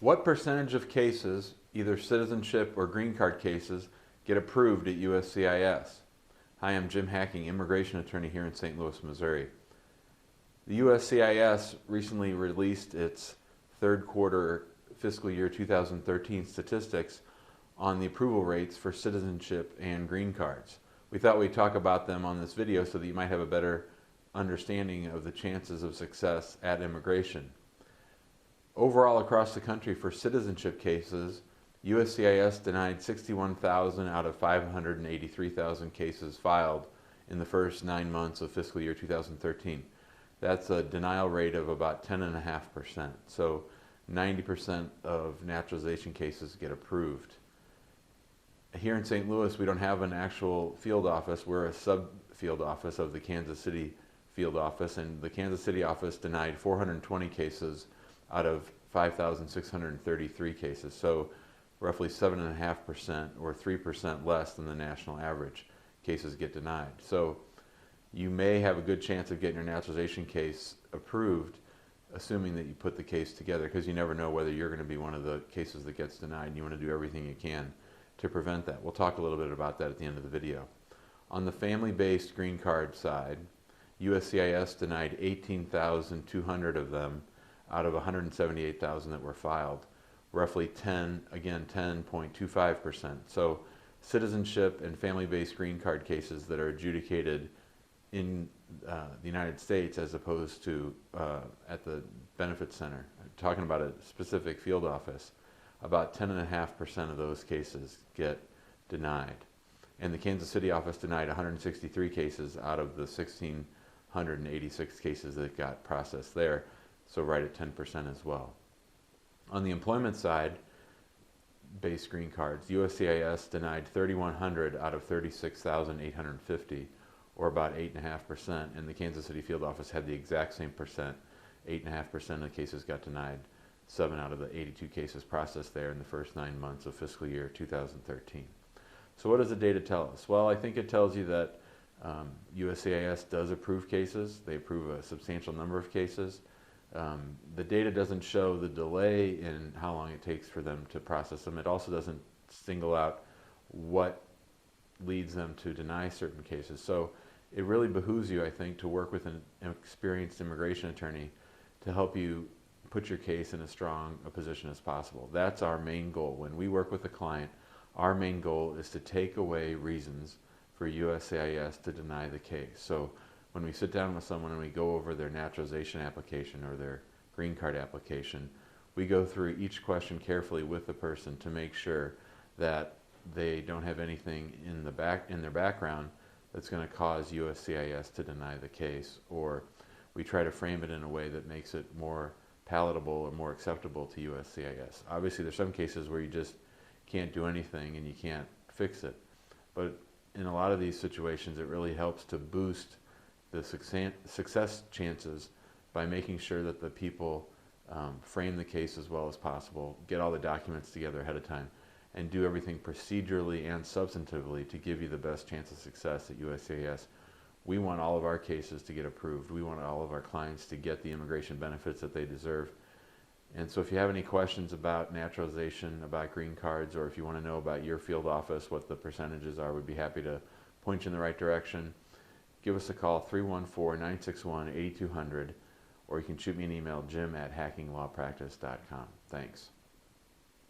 What percentage of cases, either citizenship or green card cases, get approved at USCIS? Hi, I'm Jim Hacking, immigration attorney here in St. Louis, Missouri. The USCIS recently released its third quarter fiscal year 2013 statistics on the approval rates for citizenship and green cards. We thought we'd talk about them on this video so that you might have a better understanding of the chances of success at immigration. Overall, across the country for citizenship cases, USCIS denied 61,000 out of 583,000 cases filed in the first 9 months of fiscal year 2013. That's a denial rate of about 10.5%. So 90% of naturalization cases get approved. Here in St. Louis, we don't have an actual field office. We're a sub-field office of the Kansas City field office, and the Kansas City office denied 420 cases out of 5,633 cases. So roughly 7.5% or 3% less than the national average cases get denied. So you may have a good chance of getting your naturalization case approved, assuming that you put the case together, because you never know whether you're going to be one of the cases that gets denied, and you want to do everything you can to prevent that. We'll talk a little bit about that at the end of the video. On the family-based green card side, USCIS denied 18,200 of them out of 178,000 that were filed, roughly 10.25%. So citizenship and family-based green card cases that are adjudicated in the United States as opposed to at the benefit center, talking about a specific field office, about 10.5% of those cases get denied. And the Kansas City office denied 163 cases out of the 1,686 cases that got processed there, so right at 10% as well. On the employment side, based green cards, USCIS denied 3,100 out of 36,850, or about 8.5%, and the Kansas City field office had the exact same percent. 8.5% of the cases got denied, 7 out of the 82 cases processed there in the first 9 months of fiscal year 2013. So what does the data tell us? Well, I think it tells you that USCIS does approve cases. They approve a substantial number of cases. The data doesn't show the delay in how long it takes for them to process them. It also doesn't single out what leads them to deny certain cases. So it really behooves you, I think, to work with an experienced immigration attorney to help you put your case in as strong a position as possible. That's our main goal. When we work with a client, our main goal is to take away reasons for USCIS to deny the case. So when we sit down with someone and we go over their naturalization application or their green card application, we go through each question carefully with the person to make sure that they don't have anything in their background that's going to cause USCIS to deny the case, or we try to frame it in a way that makes it more palatable or more acceptable to USCIS. Obviously, there's some cases where you just can't do anything and you can't fix it, but in a lot of these situations, it really helps to boost the success chances by making sure that the people frame the case as well as possible, get all the documents together ahead of time, and do everything procedurally and substantively to give you the best chance of success at USCIS. We want all of our cases to get approved. We want all of our clients to get the immigration benefits that they deserve. And so if you have any questions about naturalization, about green cards, or if you want to know about your field office, what the percentages are, we'd be happy to point you in the right direction. Give us a call, 314-961-8200, or you can shoot me an email, jim@hackinglawpractice.com. Thanks.